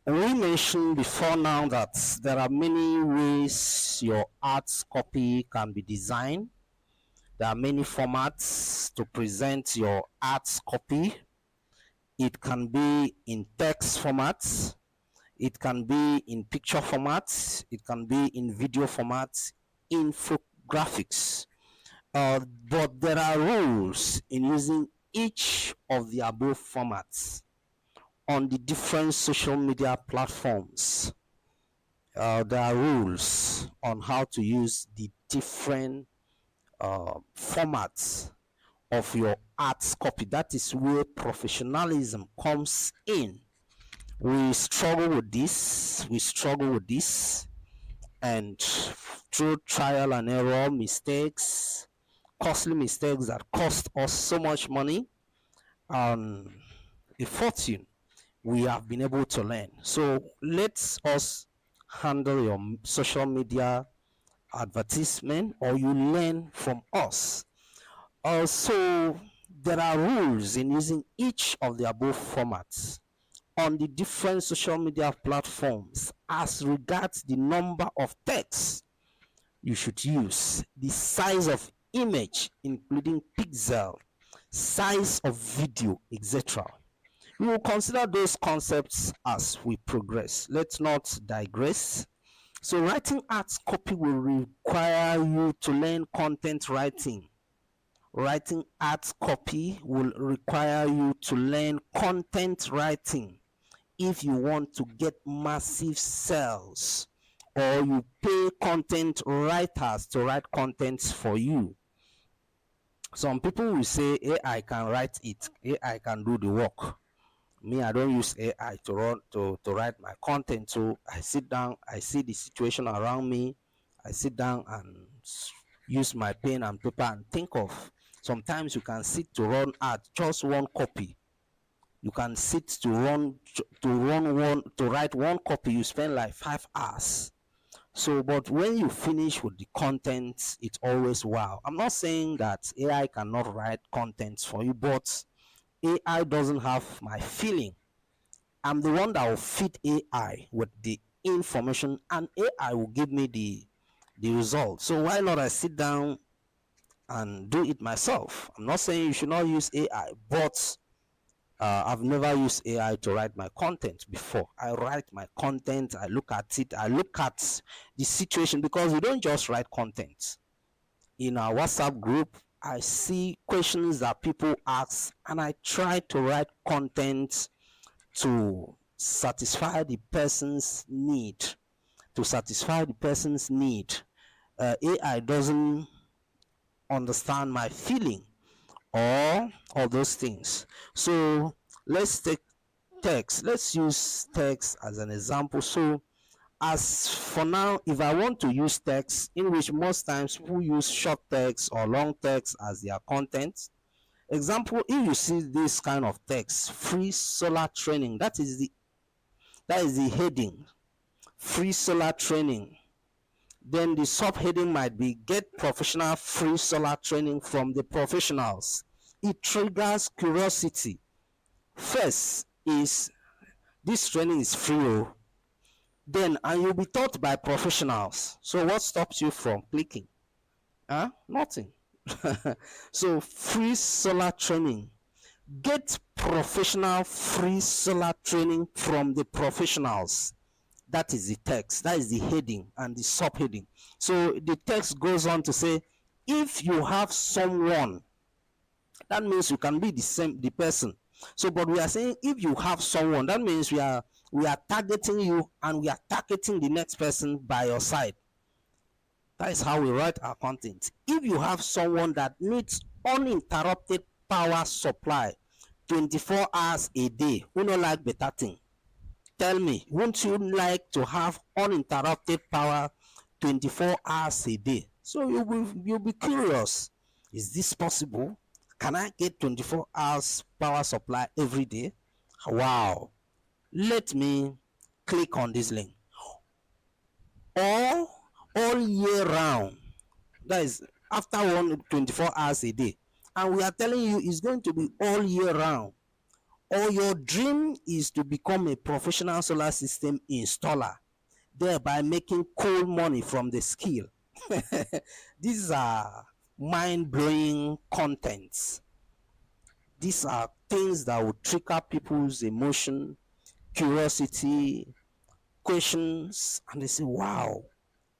We mentioned before now that there are many ways your art copy can be designed. There are many formats to present your art copy. It can be in text formats, it can be in picture formats, it can be in video formats, infographics. But there are rules in using each of the above formats on the different social media platforms. There are rules on how to use the different formats of your art copy. That is where professionalism comes in. We struggle with this, and through trial and error, mistakes, costly mistakes that cost us so much money and a fortune, we have been able to learn. So let us handle your social media advertisement, or you learn from us. Also, there are rules in using each of the above formats on the different social media platforms as regards the number of texts you should use, the size of image, including pixel, size of video, etc. We will consider those concepts as we progress. Let's not digress. So, writing art copy will require you to learn content writing. Writing art copy will require you to learn content writing if you want to get massive sales, or you pay content writers to write content for you. Some people will say AI can write it, AI can do the work. Me, I don't use AI to write my content. So I sit down, I see the situation around me, I sit down and use my pen and paper and think of. Sometimes you can sit to run art, just one copy. You can sit to write one copy. You spend like 5 hours. So, but when you finish with the content, it's always wow. I'm not saying that AI cannot write content for you, but AI doesn't have my feeling. I'm the one that will feed AI with the information, and AI will give me the result. So why not I sit down and do it myself? I'm not saying you should not use AI, but I've never used AI to write my content before. I write my content, I look at it, I look at the situation, because we don't just write content. In our WhatsApp group, I see questions that people ask, and I try to write content to satisfy the person's need. To satisfy the person's need. AI doesn't understand my feeling or all those things. So let's take text. Let's use text as an example. So as for now, if I want to use text, in which most times people use short text or long text as their content. Example, if you see this kind of text, free solar training, that is the heading, free solar training. Then the subheading might be get professional free solar training from the professionals. It triggers curiosity. First is this training is free, oh. Then, and you'll be taught by professionals. So what stops you from clicking? Nothing. So free solar training. Get professional free solar training from the professionals. That is the text, that is the heading and the subheading. So the text goes on to say, if you have someone, that means you can be the person. So but we are saying if you have someone, that means we are targeting you, and we are targeting the next person by your side. That is how we write our content. If you have someone that needs uninterrupted power supply 24 hours a day, who no like better thing, tell me, won't you like to have uninterrupted power 24 hours a day? So you'll be curious. Is this possible? Can I get 24 hours power supply every day? Wow. Let me click on this link. Or all year round. That is after 24 hours a day. And we are telling you it's going to be all year round. or your dream is to become a professional solar system installer, thereby making cool money from the skill. These are mind-blowing contents. These are things that will trigger people's emotion, curiosity, questions, and they say, wow,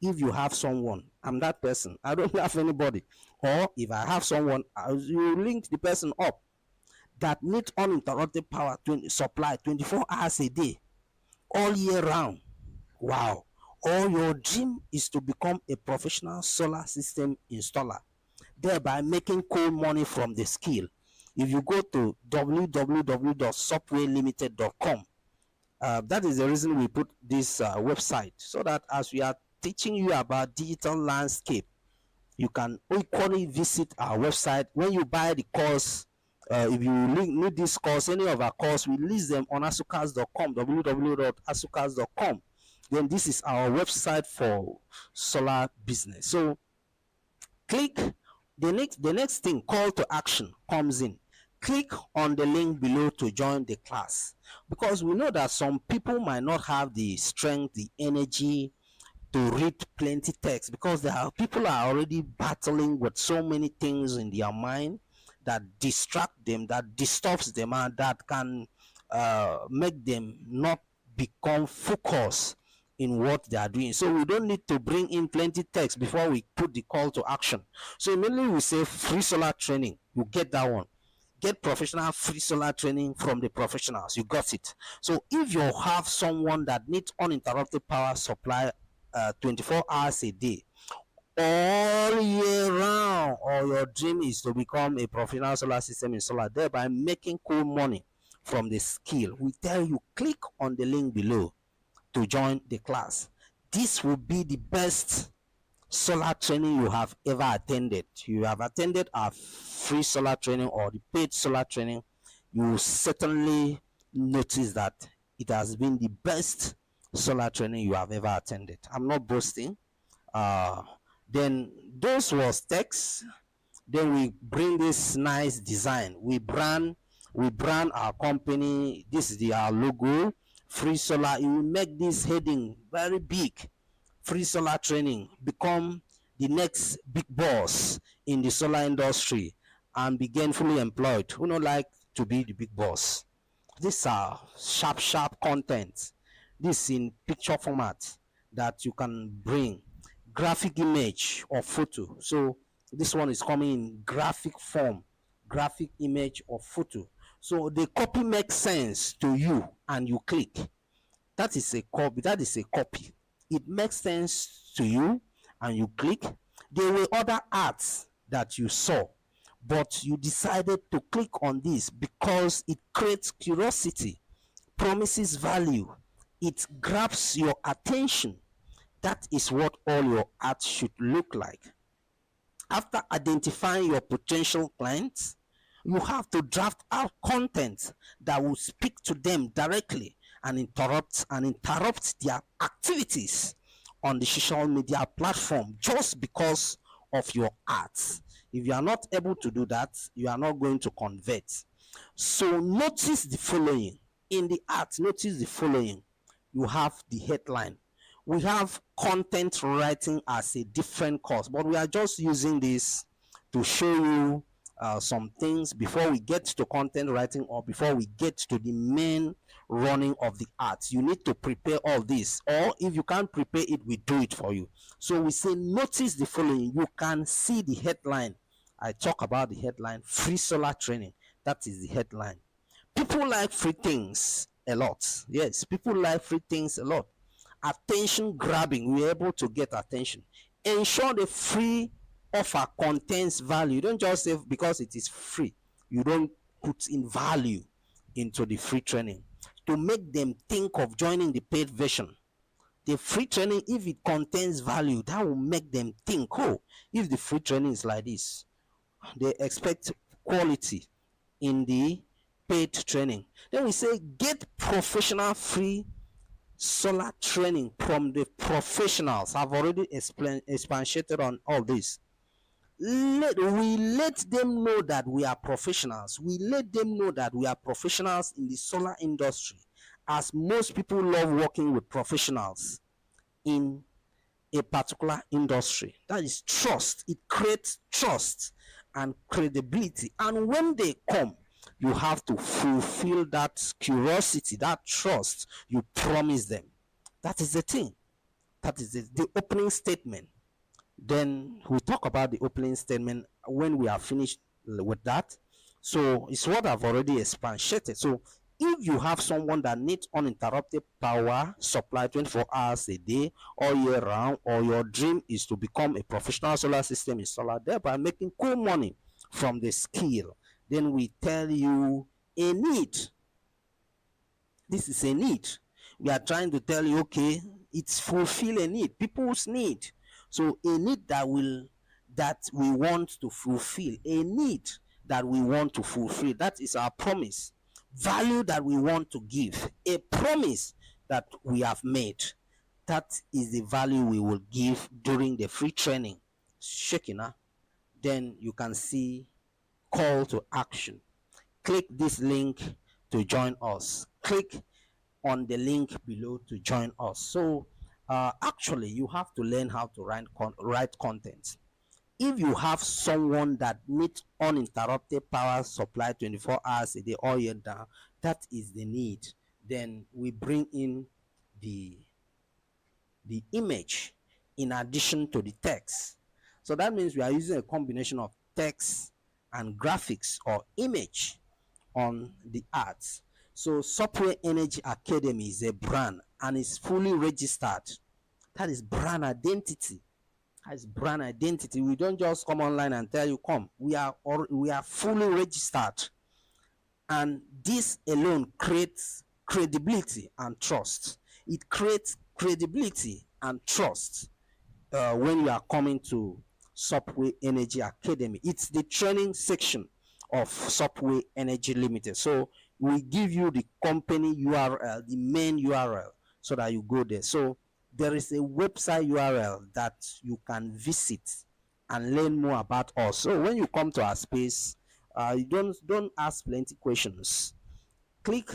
if you have someone, I'm that person, I don't have anybody. Or if I have someone, you link the person up that needs uninterrupted power supply 24 hours a day, all year round. Wow. Or your dream is to become a professional solar system installer, thereby making cool money from the skill. If you go to www.softwarelimited.com, that is the reason we put this website, so that as we are teaching you about digital landscape, you can equally visit our website. When you buy the course, if you need this course, any of our course, we list them on asukas.com, www.asukas.com. Then this is our website for solar business. So click the next thing, call to action comes in. Click on the link below to join the class, because we know that some people might not have the strength, the energy to read plenty text, because there are people are already battling with so many things in their mind that distract them, that disturbs them, and that can make them not become focused in what they are doing. So we don't need to bring in plenty text before we put the call to action. So immediately we say free solar training, you get that one. Get professional free solar training from the professionals, you got it. So if you have someone that needs uninterrupted power supply 24 hours a day, all year round, or your dream is to become a professional solar system installer, thereby making cool money from the skill, we tell you, click on the link below to join the class. This will be the best solar training you have ever attended. You have attended our free solar training or the paid solar training, you will certainly notice that it has been the best solar training you have ever attended. I'm not boasting. Then those was text. Then we bring this nice design. We brand our company. This is our logo, free solar. You make this heading very big. Free solar training, become the next big boss in the solar industry and be gainfully employed. Who don't like to be the big boss? These are sharp content. This in picture format that you can bring, graphic image or photo. So this one is coming in graphic form, graphic image or photo. So the copy makes sense to you and you click. That is a copy. It makes sense to you and you click. There were other ads that you saw, but you decided to click on this because it creates curiosity, promises value, it grabs your attention. That is what all your ads should look like. After identifying your potential clients, you have to draft out content that will speak to them directly and interrupt their activities on the social media platform just because of your ads. If you are not able to do that, you are not going to convert. So notice the following. In the ads, notice the following. You have the headline. We have content writing as a different course, but we are just using this to show you some things before we get to content writing, or before we get to the main running of the ads. You need to prepare all this, or if you can't prepare it, we do it for you. So we say notice the following. You can see the headline. I talk about the headline, free solar training. That is the headline. People like free things a lot. Yes, people like free things a lot. Attention grabbing, we're able to get attention. Ensure the free offer contains value. You don't just say because it is free, you don't put in value into the free training to make them think of joining the paid version. The free training, if it contains value, that will make them think, oh, if the free training is like this, they expect quality in the paid training. Then we say get professional free solar training from the professionals. I've already expanded on all this. We let them know that we are professionals. We let them know that we are professionals in the solar industry, as most people love working with professionals in a particular industry. That is trust. It creates trust and credibility. And when they come, you have to fulfill that curiosity, that trust you promise them. That is the thing. That is the opening statement. Then we talk about the opening statement when we are finished with that. So it's what I've already expatiated. So if you have someone that needs uninterrupted power supply 24 hours a day all year round, or your dream is to become a professional solar system installer, thereby making cool money from the skill, then we tell you a need. This is a need. We are trying to tell you, okay, it's fulfill a need, people's need. So a need that we want to fulfill, a need that we want to fulfill. That is our promise. Value that we want to give, a promise that we have made. That is the value we will give during the free training. Shekina. Then you can see call to action. Click this link to join us. Click on the link below to join us. So actually, you have to learn how to write content. If you have someone that needs uninterrupted power supply 24 hours a day all year down, that is the need. Then we bring in the image in addition to the text. So that means we are using a combination of text and graphics or image on the ads. So Software Energy Academy is a brand and is fully registered. That is brand identity. That is brand identity. We don't just come online and tell you come. We are fully registered, and this alone creates credibility and trust. It creates credibility and trust when you are coming to Software Energy Academy. It's the training section of Software Energy Limited. So we give you the company URL, the main URL, so that you go there. So there is a website URL that you can visit and learn more about us. So when you come to our space, you don't ask plenty questions. Click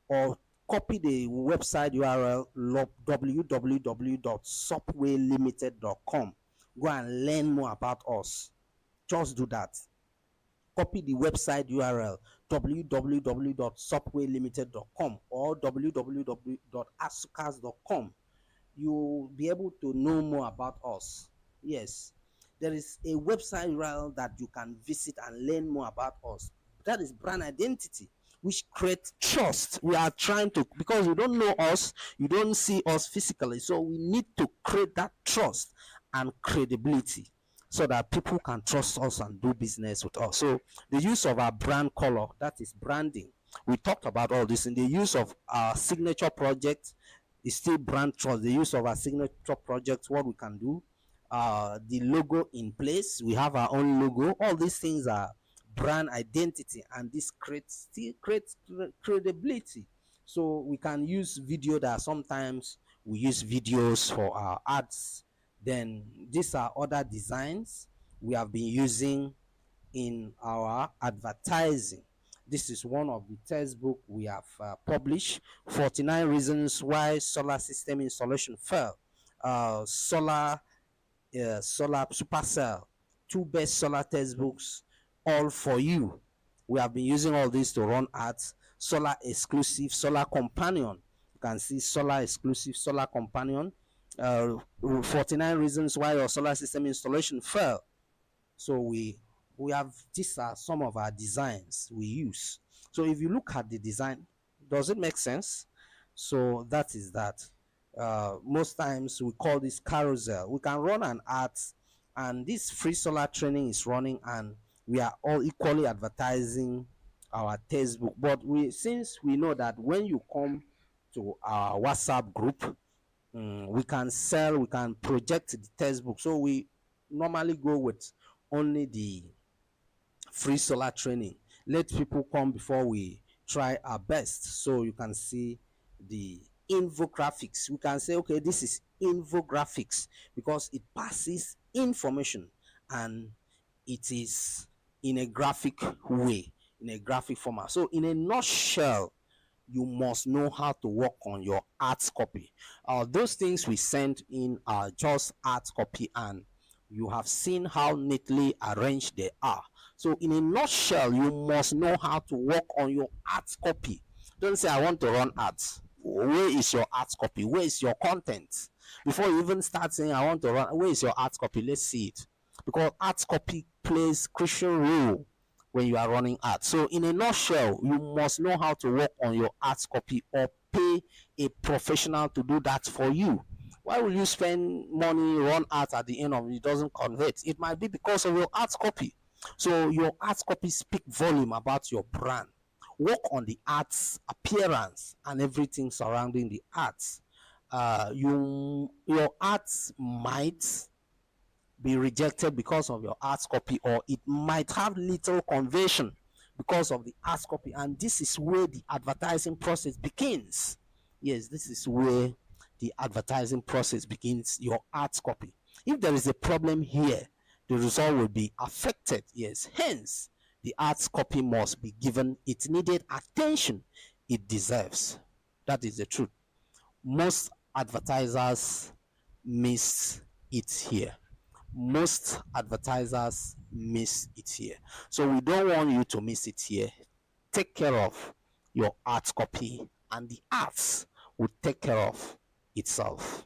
or copy the website URL www.softwarelimited.com. Go and learn more about us. Just do that. Copy the website URL www.softwarelimited.com or www.asukas.com. You'll be able to know more about us. Yes, there is a website URL that you can visit and learn more about us. That is brand identity, which creates trust. We are trying to, because you don't know us, you don't see us physically, so we need to create that trust and credibility so that people can trust us and do business with us. So the use of our brand color, that is branding. We talked about all this. In the use of our signature project, is still brand trust. The use of our signature project, what we can do, the logo in place, we have our own logo. All these things are brand identity, and this still creates credibility. So we can use video, that sometimes we use videos for our ads. Then these are other designs we have been using in our advertising. This is one of the textbook we have published, 49 reasons why solar system installation fell. Solar Supercell, two best solar textbooks, all for you. We have been using all this to run ads. Solar Exclusive, Solar Companion. You can see Solar Exclusive, Solar Companion. 49 reasons why your solar system installation fell. So we have, these are some of our designs we use. So if you look at the design, does it make sense? So that is that. Most times we call this carousel. We can run an ad, and this free solar training is running, and we are all equally advertising our textbook. But since we know that when you come to our WhatsApp group, we can sell, we can project the textbook. So we normally go with only the free solar training. Let people come before we try our best. So you can see the infographics. We can say, okay, this is infographics, because it passes information and it is in a graphic way, in a graphic format. So in a nutshell, you must know how to work on your art copy. Those things we sent in are just art copy, and you have seen how neatly arranged they are. So in a nutshell, you must know how to work on your art copy. Don't say I want to run ads. Where is your art copy? Where is your content? Before you even start saying I want to run, where is your art copy? Let's see it. Because art copy plays crucial role when you are running ads. So in a nutshell, you must know how to work on your ads copy or pay a professional to do that for you. Why will you spend money, run ads at the end of it doesn't convert? It might be because of your ads copy. So your ads copy speak volume about your brand. Work on the ads appearance and everything surrounding the ads. Your ads might be rejected because of your art copy, or it might have little conversion because of the art copy, and this is where the advertising process begins. Yes, this is where the advertising process begins. Your art copy, if there is a problem here, the result will be affected. Yes, hence the art copy must be given its needed attention it deserves. That is the truth. Most advertisers miss it here. Most advertisers miss it here. So we don't want you to miss it here. Take care of your art copy, and the arts will take care of itself.